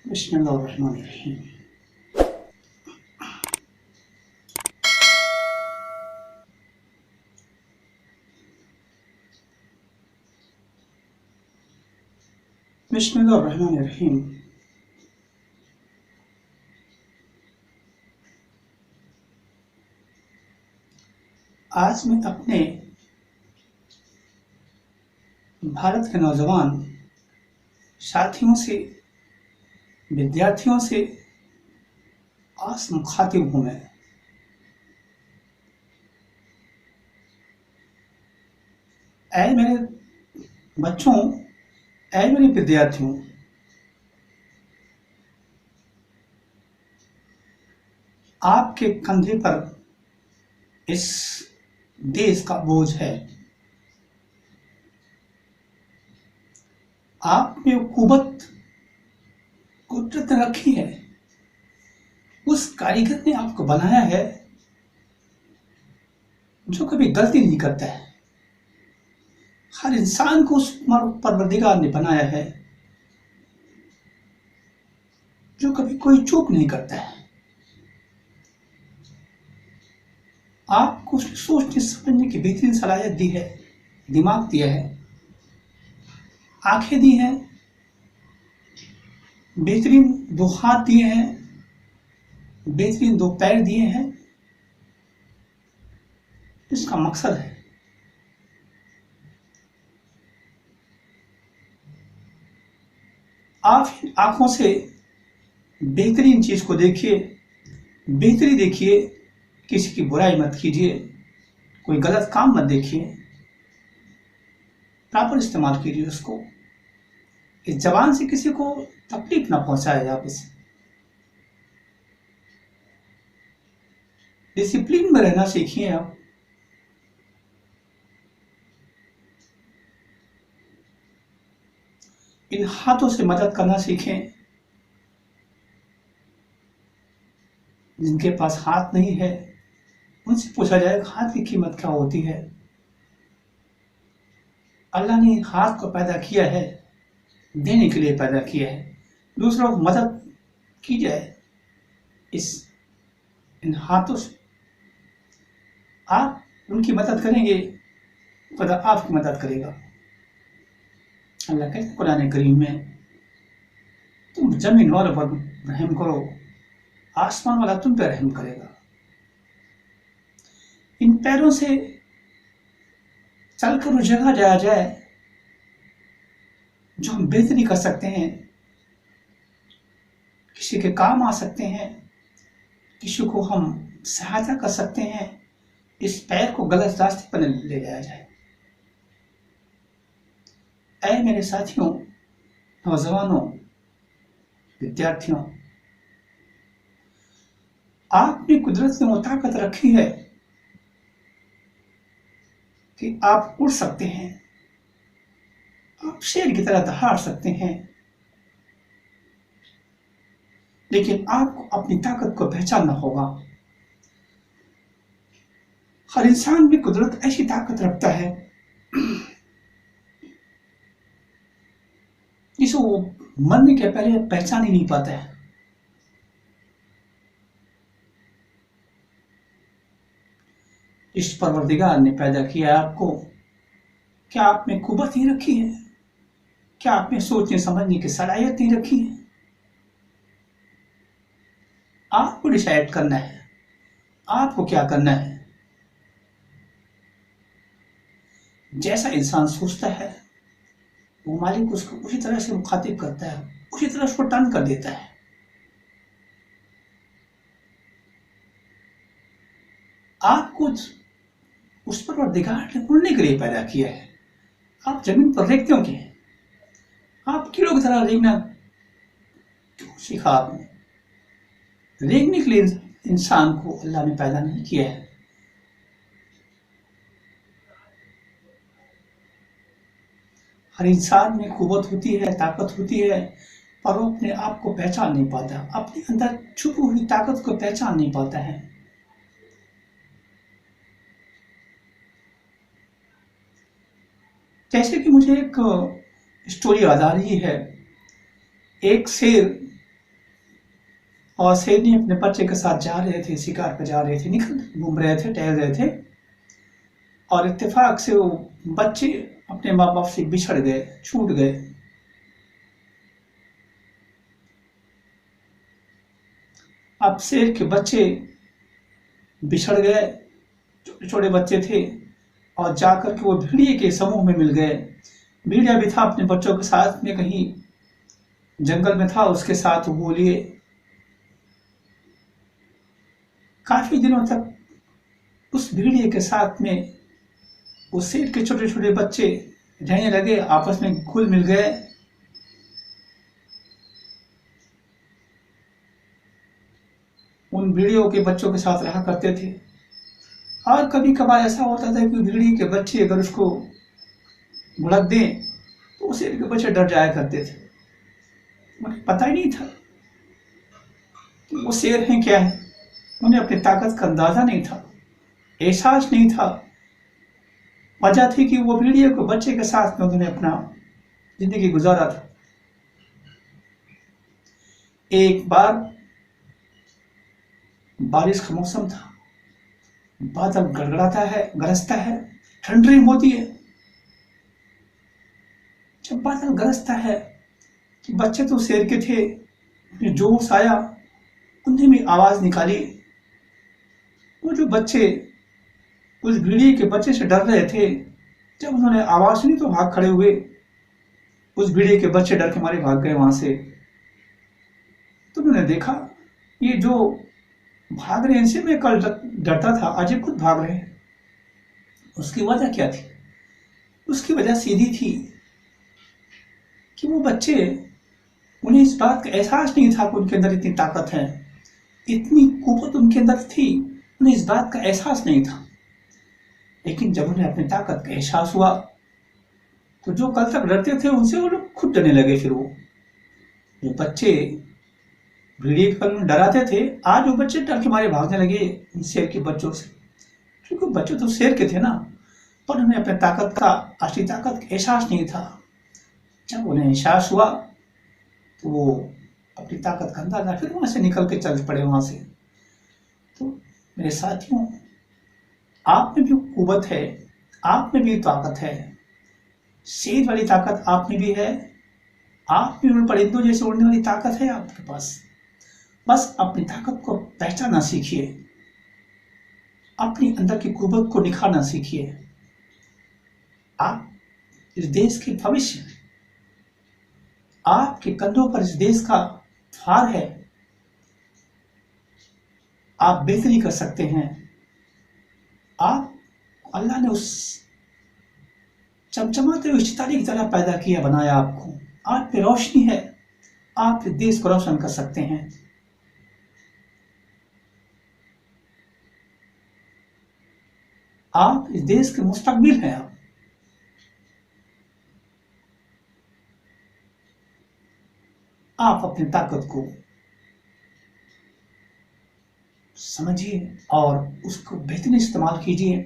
बिस्मिल्लाहिर्रहमानिर्रहीम। बिस्मिल्लाहिर्रहमानिर्रहीम। आज मैं अपने भारत के नौजवान साथियों से, विद्यार्थियों से आज मुखातिब हूँ। मैं ऐ मेरे बच्चों, ऐ मेरे विद्यार्थियों, आपके कंधे पर इस देश का बोझ है। आप में कुव्वत कुदरत ने रखी है। उस कारीगर ने आपको बनाया है जो कभी गलती नहीं करता है। हर इंसान को उस परवरदिगार ने बनाया है जो कभी कोई चूक नहीं करता है। आपको सोचने समझने की बेहतरीन सलाहियत दी है, दिमाग दिया है, आंखें दी हैं, बेहतरीन 2 हाथ दिए हैं, बेहतरीन 2 पैर दिए हैं। इसका मकसद है आप इन आंखों से बेहतरीन चीज को देखिए, बेहतरी देखिए, किसी की बुराई मत कीजिए, कोई गलत काम मत देखिए, प्रॉपर इस्तेमाल कीजिए उसको। इस जबान से किसी को तकलीफ ना पहुंचाए। आप इसे डिसिप्लिन में रहना सीखिए। आप इन हाथों से मदद करना सीखें। जिनके पास हाथ नहीं है उनसे पूछा जाए हाथ की कीमत क्या होती है। अल्लाह ने हाथ को पैदा किया है, देने के लिए पैदा किया है। दूसरों को मदद की जाए इन हाथों से। आप उनकी मदद करेंगे, खुदा आपकी मदद करेगा। अल्लाह कहते हैं कुरान करीम में, तुम जमीन वालों पर रहम करो, आसमान वाला तुम पर रहम करेगा। इन पैरों से चलकर उस जगह जाया जाए जो हम बेहतरी कर सकते हैं, किसी के काम आ सकते हैं, किसी को हम सहायता कर सकते हैं। इस पैर को गलत रास्ते पर ले जाया जाए। ऐ मेरे साथियों, नौजवानों, विद्यार्थियों, आप में कुदरत ने वो ताकत रखी है कि आप उड़ सकते हैं, आप शेर की तरह दहाड़ सकते हैं। लेकिन आपको अपनी ताकत को पहचानना होगा। हर इंसान में कुदरत ऐसी ताकत रखता है जिसे वो मरने के पहले पहचान ही नहीं पाता है। इस परवरदिगार ने पैदा किया आपको। क्या आप में कुव्वत नहीं रखी है? क्या आप में सोचने समझने की सलाहियत नहीं रखी है? आपको डिसाइड करना है आपको क्या करना है। जैसा इंसान सोचता है वो मालिक उसको उसी तरह से मुखातिब करता है, उसी तरह उसको टर्न कर देता है। आपको उस परवरदिगार ने उड़ने के लिए पैदा किया है। आप जमीन पर रेंगते हो क्या? आप कीड़ों की तरह रेंगना क्यों सीखा आपने? रेंगने के लिए इंसान को अल्लाह ने पैदा नहीं किया है। हर इंसान में कुव्वत होती है, ताकत होती है, पर वो अपने आप को पहचान नहीं पाता, अपने अंदर छुपी हुई ताकत को पहचान नहीं पाता है। जैसे कि मुझे एक स्टोरी याद आ रही है। एक शेर और शेरनी अपने बच्चे के साथ जा रहे थे, शिकार पे जा रहे थे, घूम रहे थे, टहल रहे थे, और इत्तेफाक से वो बच्चे अपने माँ बाप से बिछड़ गए, छूट गए। अब शेर के बच्चे बिछड़ गए, छोटे छोटे बच्चे थे, और जाकर के वो भेड़िए के समूह में मिल गए। भेड़िया भी था अपने बच्चों के साथ में, कहीं जंगल में था, उसके साथ वो लिए काफी दिनों तक उस भेड़िए के साथ में उस शेर के छोटे छोटे बच्चे रहने लगे, आपस में घुल मिल गए। उन भेड़ियों के बच्चों के साथ रहा करते थे, और कभी कभार ऐसा होता था कि भेड़िए के बच्चे अगर उसको भुड़क दें तो उस शेर के बच्चे डर जाया करते थे। उन्हें पता ही नहीं था कि वो शेर हैं क्या है, उन्हें अपनी ताकत का अंदाजा नहीं था, एहसास नहीं था। वजह थी कि वो भेड़िए को बच्चे के साथ में उन्होंने अपना जिंदगी गुजारा था। एक बार बारिश का मौसम था, बादल गड़गड़ाता है, गरजता है, ठंडी होती है। जब बादल गरजता है कि बच्चे तो शेर के थे, जोश आया, उन्हें भी आवाज निकाली। वो जो बच्चे उस भेड़िए के बच्चे से डर रहे थे, जब उन्होंने आवाज सुनी तो भाग खड़े हुए। उस भेड़िए के बच्चे डर के मारे भाग गए वहां से। तो उन्होंने देखा ये जो भाग रहे हैं इनसे मैं कल डरता था, आज ये खुद भाग रहे हैं। उसकी वजह क्या थी? उसकी वजह सीधी थी कि वो बच्चे, उन्हें इस बात का एहसास नहीं था कि उनके अंदर इतनी ताकत है, इतनी कुव्वत उनके अंदर थी, उन्हें इस बात का एहसास नहीं था। लेकिन जब उन्हें अपनी ताकत का एहसास हुआ तो जो कल तक डरते थे उनसे वो लोग खुद डरने लगे। फिर वो जो बच्चे भेड़िए कल डराते थे, आज वो बच्चे डर के मारे भागने लगे इन शेर के बच्चों से, क्योंकि बच्चे तो शेर के थे ना, पर उन्हें अपनी ताकत का, असली ताकत का एहसास नहीं था। जब उन्हें एहसास हुआ तो वो अपनी ताकत का अंदाजा, फिर वहां से निकल के चल पड़े वहां से। तो मेरे साथियों, आप में भी कुव्वत है, आप में भी ताकत है, शेर वाली ताकत आप में भी है, आप में उन परिंदों जैसे उड़ने वाली ताकत है आपके पास। बस अपनी ताकत को पहचानना सीखिए, अपनी अंदर की कुव्वत को निखारना सीखिए। आप इस देश के भविष्य हैं, आपके कंधों पर इस देश का भार है, आप बेहतरी कर सकते हैं। आप, अल्लाह ने उस चमचमाते हुए सितारे की तरह पैदा किया, बनाया आपको, आप पे रोशनी है, आप इस देश को रोशन कर सकते हैं। आप इस देश के मुस्तकबिल हैं। आप अपनी ताकत को समझिए और उसको बेहतरीन इस्तेमाल कीजिए।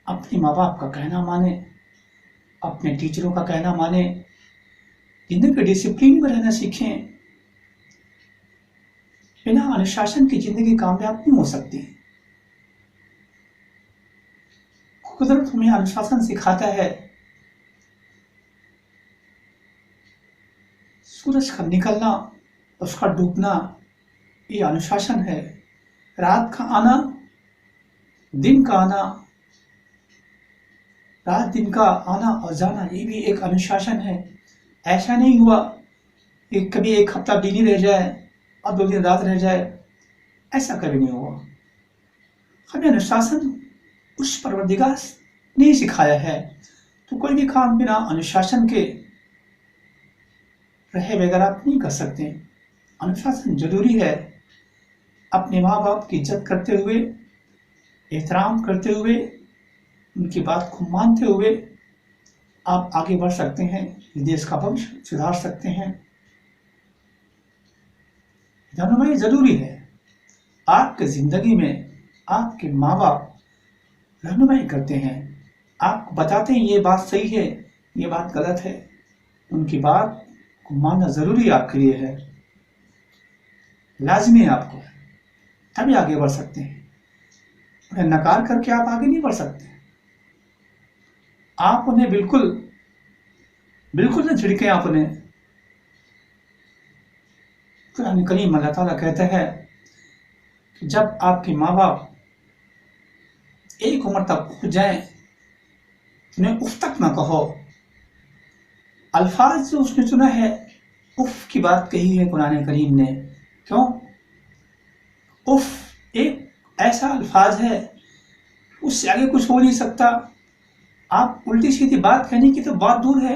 अपने माँ बाप का कहना माने, अपने टीचरों का कहना माने, जिंदगी के डिसिप्लिन में रहना सीखें। बिना अनुशासन की जिंदगी कामयाब नहीं हो सकती। कुदरत हमें अनुशासन सिखाता है। सूरज का निकलना, उसका डूबना, ये अनुशासन है। रात का आना, दिन का आना, रात दिन का आना और जाना, ये भी एक अनुशासन है। ऐसा नहीं हुआ कि कभी एक हफ्ता दिन ही रह जाए और 2 दिन रात रह जाए, ऐसा कभी नहीं हुआ। हमें अनुशासन उस परवरदिगार ने सिखाया है। तो कोई भी काम बिना अनुशासन के रहे बगैर आप नहीं कर सकते। अनुशासन जरूरी है। अपने माँ बाप की इज्जत करते हुए, एहतराम करते हुए, उनकी बात को मानते हुए आप आगे बढ़ सकते हैं, इस देश का भविष्य सुधार सकते हैं। रहनुमाई जरूरी है। आपके जिंदगी में आपके माँ बाप रहनुमाई करते हैं, आपको बताते हैं ये बात सही है, ये बात गलत है। उनकी बात को मानना जरूरी आपके लिए है। लाजमी है आपको, तभी आगे बढ़ सकते हैं। उन्हें नकार करके आप आगे नहीं बढ़ सकते। आप उन्हें बिल्कुल बिल्कुल न झिड़कें आप उन्हें। कुरान करीम अल्लाह ताला कहता है कि जब आपके माँ बाप एक उम्र तक पहुंच जाए, उन्हें उफ तक ना कहो। अल्फाज जो उसने चुना है, उफ की बात कही है कुरान करीम ने। क्यों? उफ एक ऐसा अल्फाज है, उससे आगे कुछ हो नहीं सकता। आप उल्टी सीधी बात कहने की तो बात दूर है,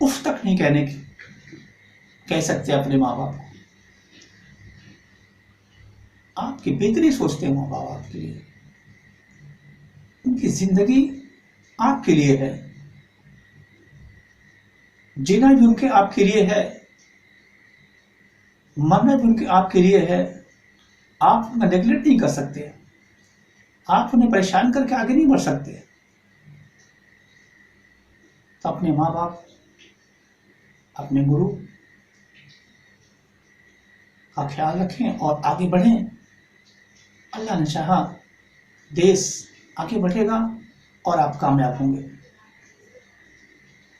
उफ तक नहीं कहने की कह सकते अपने माँ बाप को। आपकी बेहतरी सोचते हैं माँ बाप आपके लिए, उनकी जिंदगी आपके लिए है, जीना भी उनके आपके लिए है, मरना भी उनके आपके लिए है। आप उनका नेगलेक्ट नहीं कर सकते, आप उन्हें परेशान करके आगे नहीं बढ़ सकते। तो अपने माँ बाप, अपने गुरु का ख्याल रखें और आगे बढ़ें। अल्लाह ने चाहा देश आगे बढ़ेगा और आप कामयाब होंगे।